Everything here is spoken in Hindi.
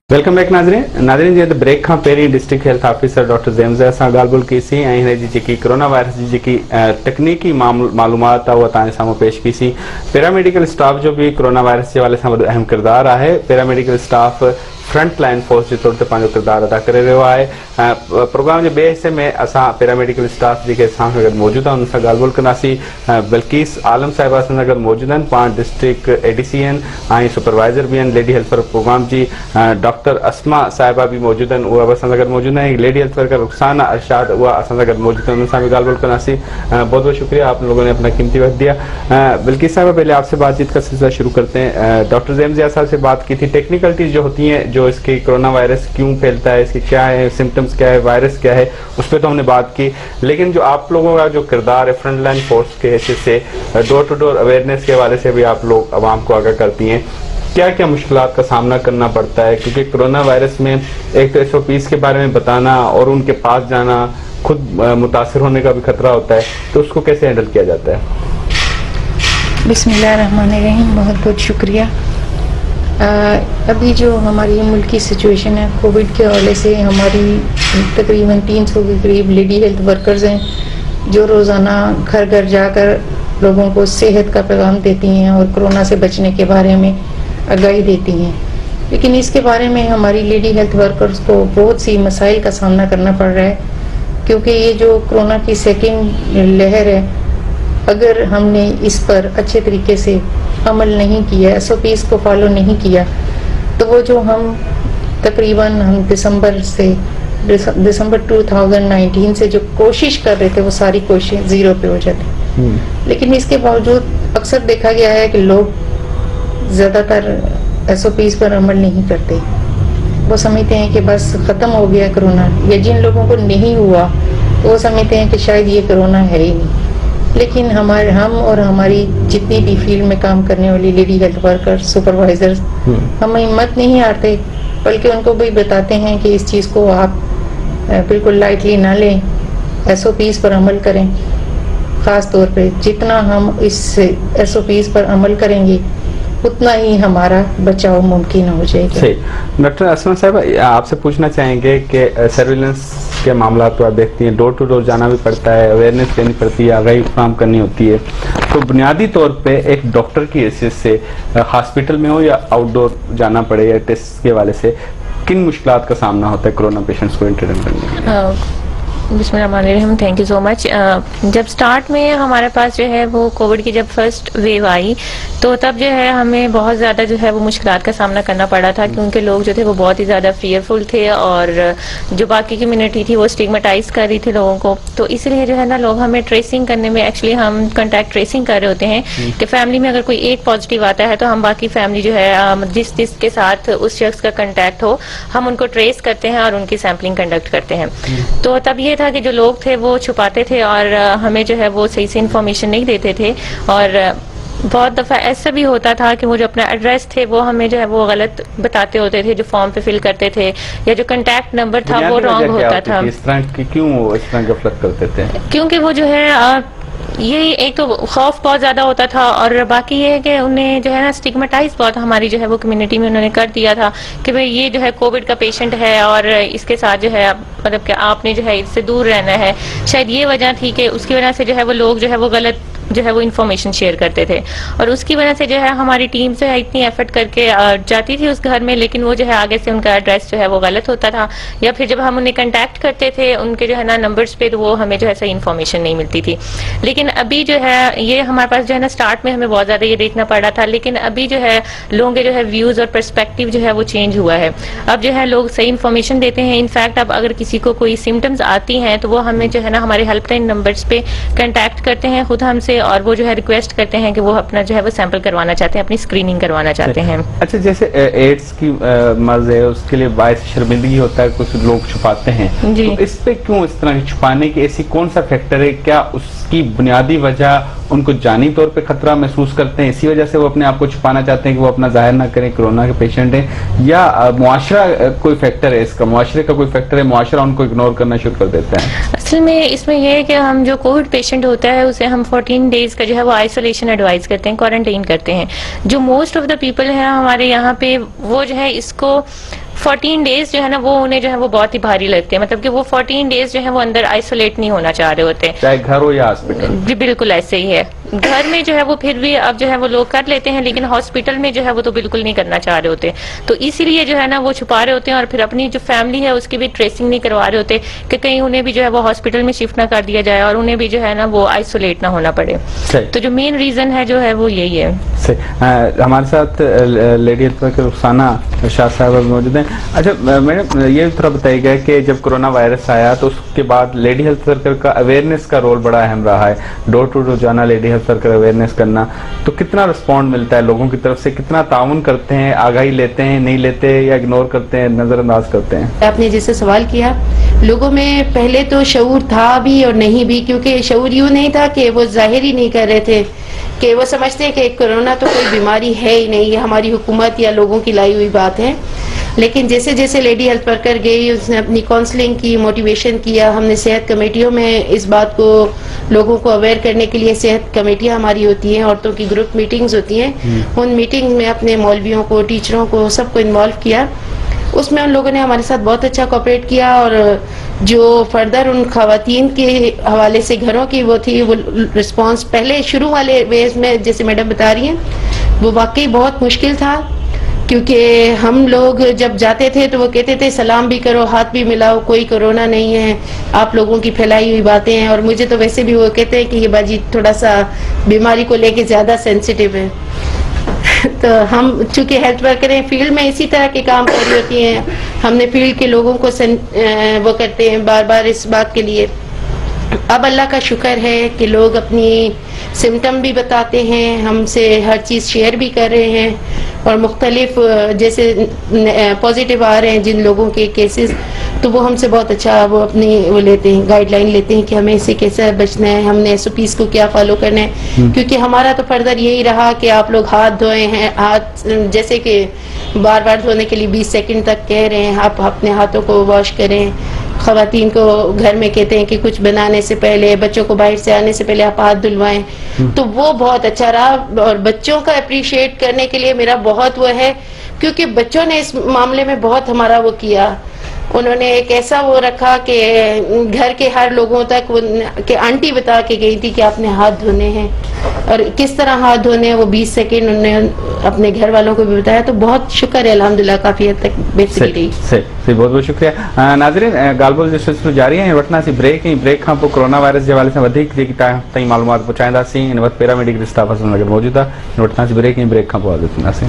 वेलकम बैक नाज़रीन जी ब्रेक खां पहिरीं डिस्ट्रिक्ट हेल्थ ऑफिसर डॉक्टर ज़ेमज़ सां ॻाल्हि कईसीं ऐं हिन जी जेकी कोरोना वायरस जी जेकी तकनीकी मालूमात आहे उहा तव्हांजे साम्हूं पेश कईसीं। पैरामेडिकल स्टाफ जो भी कोरोना वायरस के हवाले से वॾो अहम किरदार है। Paramedical staff front line force के तौर पर किरदार अदा करे रहियो आहे। प्रोग्राम के ॿिए हिस्से में असां पैरामेडिकल स्टाफ जेके असां सां गॾु मौजूदु आहिनि उन सां ॻाल्हि ॿोल कंदासीं। बल्कीस आलम साहिबा असां सां गॾु मौजूदु आहिनि, पाण डिस्ट्रिक्ट एडीसी आहिनि ऐं सुपरवाइज़र भी आहिनि लेडी हेल्थ प्रोग्राम जी। डॉक्टर अस्मा साहिबा भी मौजूदु आहिनि, उहा बि असां सां गॾु मौजूदु आहिनि। Lady health worker Rukhsana Arshad उहा असां सां गॾु मौजूदु आहिनि, उन सां भी ॻाल्हि ॿोल कंदासीं। बहुत बहुत शुक्रिया, आप लोगों ने अपना कीमती वक्त दिया। बल्कीस साहिबा, पहले आपसे बातचीत का सिलसिला शुरू करते हैं। डॉक्टर ज़ेमज़ साहब से बात की थी, टेक्निकलिटीज जो होती हैं, जो इसकी कोरोना वायरस क्यों फैलता है, इसकी क्या है सिम्टम्स, क्या है वायरस क्या है, उस पर तो हमने बात की। लेकिन जो आप लोगों का जो किरदार है फ्रंट लाइन फोर्स के हैसियत से डोर टू डोर अवेयरनेस के हवाले से भी आप लोग आवाम को आगाह करती हैं, क्या क्या मुश्किलात का सामना करना पड़ता है? क्योंकि कोरोना वायरस में एक तो SOPs के बारे में बताना और उनके पास जाना, खुद मुतासिर होने का भी खतरा होता है, तो उसको कैसे हैंडल किया जाता है? बिस्मिल्लाहिर्रहमानिर्रहीम, बहुत बहुत शुक्रिया। अभी जो हमारी मुल्क की सिचुएशन है, कोविड के हवाले से हमारी तकरीबन 300 के करीब लेडी हेल्थ वर्कर्स हैं जो रोज़ाना घर घर जाकर लोगों को सेहत का पैगाम देती हैं और कोरोना से बचने के बारे में आगाही देती हैं। लेकिन इसके बारे में हमारी लेडी हेल्थ वर्कर्स को बहुत सी मसाइल का सामना करना पड़ रहा है, क्योंकि ये जो कोरोना की सेकेंड लहर है, अगर हमने इस पर अच्छे तरीके से अमल नहीं किया, SOPs को फॉलो नहीं किया, तो वो जो हम तकरीबन हम दिसंबर 2019 से जो कोशिश कर रहे थे वो सारी कोशिश जीरो पे हो जाती। लेकिन इसके बावजूद अक्सर देखा गया है कि लोग ज़्यादातर SOPs पर अमल नहीं करते। वो समझते हैं कि बस ख़त्म हो गया कोरोना, या जिन लोगों को नहीं हुआ तो वो समझते हैं कि शायद ये कोरोना है ही नहीं। लेकिन हम और हमारी जितनी भी फील्ड में काम करने वाली लेडी हेल्थ वर्कर्स, सुपरवाइजर्स, हम हिम्मत नहीं हारते, बल्कि उनको भी बताते हैं कि इस चीज़ को आप बिल्कुल लाइटली ना लें, SOPs पर अमल करें। ख़ास तौर पे जितना हम इस SOPs पर अमल करेंगे उतना ही हमारा बचाव मुमकिन हो जाएगा। सही। डॉक्टर अस्मा साहब, आपसे पूछना चाहेंगे कि सर्विलेंस के मामला तो आप देखती हैं, डोर टू डोर जाना भी पड़ता है, अवेयरनेस देनी पड़ती है, आगाही काम करनी होती है, तो बुनियादी तौर पे एक डॉक्टर की हैसियत से हॉस्पिटल में हो या आउटडोर जाना पड़े या टेस्ट के हवाले से किन मुश्किलात का सामना होता है कोरोना पेशेंट्स को इंटरटेन करने में? बिस्मिल्लाहिर्रहमानिर्रहीम, थैंक यू सो मच। जब स्टार्ट में हमारे पास जो है वो कोविड की जब फर्स्ट वेव आई, तो तब जो है हमें बहुत ज़्यादा जो है वो मुश्किलात का सामना करना पड़ा था, क्योंकि लोग जो थे वो बहुत ही ज़्यादा फियरफुल थे और जो बाकी कम्युनिटी थी वो स्टिग्मेटाइज कर रही थी लोगों को। तो इसलिए जो है ना, लोग हमें ट्रेसिंग करने में, एक्चुअली हम कॉन्टैक्ट ट्रेसिंग कर रहे होते हैं कि फैमिली में अगर कोई एक पॉजिटिव आता है तो हम बाकी फैमिली जो है जिसके साथ उस शख्स का कॉन्टैक्ट हो, हम उनको ट्रेस करते हैं और उनकी सैम्पलिंग कंडक्ट करते हैं। तो तब ये था कि जो लोग थे वो छुपाते थे और हमें जो है वो सही से इंफॉर्मेशन नहीं देते थे, और बहुत दफा ऐसा भी होता था कि वो जो अपना एड्रेस थे वो हमें जो है वो गलत बताते होते थे, जो फॉर्म पे फिल करते थे, या जो कांटेक्ट नंबर था वो रॉन्ग होता था। इस तरह की क्यों इस तरह गफलत करते थे? क्योंकि वो जो है ये एक तो खौफ बहुत ज्यादा होता था, और बाकी ये है कि उन्हें जो है ना स्टिग्मेटाइज बहुत हमारी जो है वो कम्युनिटी में उन्होंने कर दिया था कि भाई ये जो है कोविड का पेशेंट है और इसके साथ जो है मतलब कि आपने जो है इससे दूर रहना है। शायद ये वजह थी कि उसकी वजह से जो है वो लोग जो है वो गलत जो है वो इन्फॉर्मेशन शेयर करते थे, और उसकी वजह से जो है हमारी टीम जो है इतनी एफर्ट करके जाती थी उस घर में, लेकिन वो जो है आगे से उनका एड्रेस जो है वो गलत होता था, या फिर जब हम उन्हें कांटेक्ट करते थे उनके जो है ना नंबर्स पे, तो वो हमें जो है सही इन्फॉर्मेशन नहीं मिलती थी। लेकिन अभी जो है ये हमारे पास जो है ना स्टार्ट में हमें बहुत ज्यादा ये देखना पड़ा था, लेकिन अभी जो है लोगों के जो है व्यूज और पर्सपेक्टिव जो है वो चेंज हुआ है। अब जो है लोग सही इन्फॉर्मेशन देते हैं। इनफैक्ट अब अगर किसी को कोई सिम्टम्स आती हैं तो वो हमें जो है ना हमारे हेल्पलाइन नंबर्स पे कांटेक्ट करते हैं खुद हमसे, और वो जो है रिक्वेस्ट करते हैं कि वो अपना जो है वो सैंपल करवाना चाहते हैं, अपनी स्क्रीनिंग करवाना चाहते हैं। अच्छा, जैसे एड्स की मर्ज है, उसके लिए बायस शर्मिंदगी होता है, कुछ लोग छुपाते हैं, तो इस पे क्यों इस तरह छुपाने की ऐसी कौन सा फैक्टर है? क्या उसकी बुनियादी वजह उनको जानी तौर पे खतरा महसूस करते हैं, इसी वजह से वो अपने आप को छुपाना चाहते हैं कि वो अपना जाहिर ना करें कोरोना के पेशेंट हैं, या मुआशरा कोई फैक्टर है इसका? मुआशरे का कोई फैक्टर है, मुआशरा उनको इग्नोर करना शुरू कर देता है? असल में इसमें यह है कि हम जो कोविड पेशेंट होता है उसे हम 14 डेज का जो है वो आइसोलेशन एडवाइस करते हैं, क्वारंटाइन करते हैं। जो मोस्ट ऑफ द पीपल है हमारे यहाँ पे वो जो है इसको 14 डेज जो है ना वो उन्हें जो है वो बहुत ही भारी लगते हैं, मतलब कि वो 14 डेज जो है वो अंदर आइसोलेट नहीं होना चाह रहे होते, चाहे घर हो या हॉस्पिटल। जी बिल्कुल ऐसे ही है। घर में जो है वो फिर भी अब जो है वो लोग कर लेते हैं, लेकिन हॉस्पिटल में जो है वो तो बिल्कुल नहीं करना चाह रहे होते, तो इसीलिए जो है ना वो छुपा रहे होते हैं और फिर अपनी जो फैमिली है उसकी भी ट्रेसिंग नहीं करवा रहे होते कि कहीं उन्हें भी जो है वो हॉस्पिटल में शिफ्ट ना कर दिया जाए और उन्हें भी जो है ना वो आइसोलेट ना होना पड़े। तो जो मेन रीजन है जो है वो यही है। हमारे साथ lady health worker Rukhsana Shah साहब मौजूद हैं। अच्छा मैडम, ये थोड़ा बताइएगा कि जब कोरोना वायरस आया तो उसके बाद लेडी हेल्थ वर्कर का अवेयरनेस का रोल बड़ा अहम रहा है, डोर टू डोर जाना, लेडी हेल्थ वर्कर अवेयरनेस करना, तो कितना रिस्पॉन्ड मिलता है लोगों की तरफ से, कितना ताउन करते हैं, आगाही लेते हैं, नहीं लेते या इग्नोर करते हैं, नजरअंदाज करते हैं? आपने जैसे सवाल किया, लोगों में पहले तो शऊर था भी और नहीं भी, क्योंकि शऊर यूँ नहीं था कि वो जाहिर ही नहीं कर रहे थे, कि वो समझते हैं कि कोरोना तो कोई बीमारी है ही नहीं, ये हमारी हुकूमत या लोगों की लाई हुई बात है। लेकिन जैसे जैसे लेडी हेल्थ वर्कर गई, उसने अपनी काउंसलिंग की, मोटिवेशन किया, हमने सेहत कमेटियों में इस बात को लोगों को अवेयर करने के लिए सेहत कमेटियां हमारी होती हैं, औरतों की ग्रुप मीटिंग्स होती हैं, उन मीटिंग में अपने मौलवियों को, टीचरों को, सबको इन्वॉल्व किया। उसमें उन लोगों ने हमारे साथ बहुत अच्छा कोऑपरेट किया और जो फर्दर उन खवातीन के हवाले से घरों की वो थी, वो रिस्पांस पहले शुरू वाले वेज में जैसे मैडम बता रही हैं वो वाकई बहुत मुश्किल था, क्योंकि हम लोग जब जाते थे तो वो कहते थे सलाम भी करो, हाथ भी मिलाओ, कोई कोरोना नहीं है, आप लोगों की फैलाई हुई बातें हैं। और मुझे तो वैसे भी वो कहते हैं कि ये बाजी थोड़ा सा बीमारी को लेके ज्यादा सेंसिटिव है तो हम चूंकि हेल्थ वर्कर हैं, फील्ड में इसी तरह के काम कर रही होती हैं, हमने फील्ड के लोगों को वो करते हैं बार बार इस बात के लिए। अब अल्लाह का शुक्र है कि लोग अपनी सिम्टम भी बताते हैं, हमसे हर चीज़ शेयर भी कर रहे हैं और मुख्तलिफ जैसे पॉजिटिव आ रहे हैं जिन लोगों के केसेस, तो वो हमसे बहुत अच्छा वो अपनी वो लेते हैं, गाइडलाइन लेते हैं कि हमें इससे कैसे बचना है, हमने SOPs को क्या फॉलो करना है। क्योंकि हमारा तो फर्दर यही रहा कि आप लोग हाथ धोए हैं, हाथ जैसे कि बार बार धोने के लिए 20 सेकंड तक कह रहे हैं, आप अपने हाथों को वॉश करें। खवातीन को घर में कहते हैं कि कुछ बनाने से पहले, बच्चों को बाहर से आने से पहले आप हाथ धुलवाएं, तो वो बहुत अच्छा रहा। और बच्चों का अप्रिशिएट करने के लिए मेरा बहुत वो है, क्योंकि बच्चों ने इस मामले में बहुत हमारा वो किया, उन्होंने एक ऐसा वो रखा कि घर के हर लोगों तक वो कि आंटी बता के गई थी कि आपने हाथ धोने हैं और किस तरह हाथ धोने हैं, वो 20 सेकंड उन्होंने अपने घर वालों को भी बताया। तो बहुत शुक्र है, अल्हम्दुलिल्लाह काफी हद तक बेहतरी रही। सही, बहुत बहुत शुक्रिया। नाज़रीन, ॻाल्हि जो सिलसिलो जारी है, वठंदासीं ब्रेक, ऐं ब्रेक खां पोइ कोरोना वायरस जे हवाले सां वधीक जेकी तव्हां ताईं मालूमात पहुचाईंदासीं। इन वक़्तु पैरामेडिकल स्टाफ असां सां गॾु मौजूदु आहे। वठंदासीं ब्रेक, ऐं ब्रेक खां पोइ हाज़िर थींदासीं।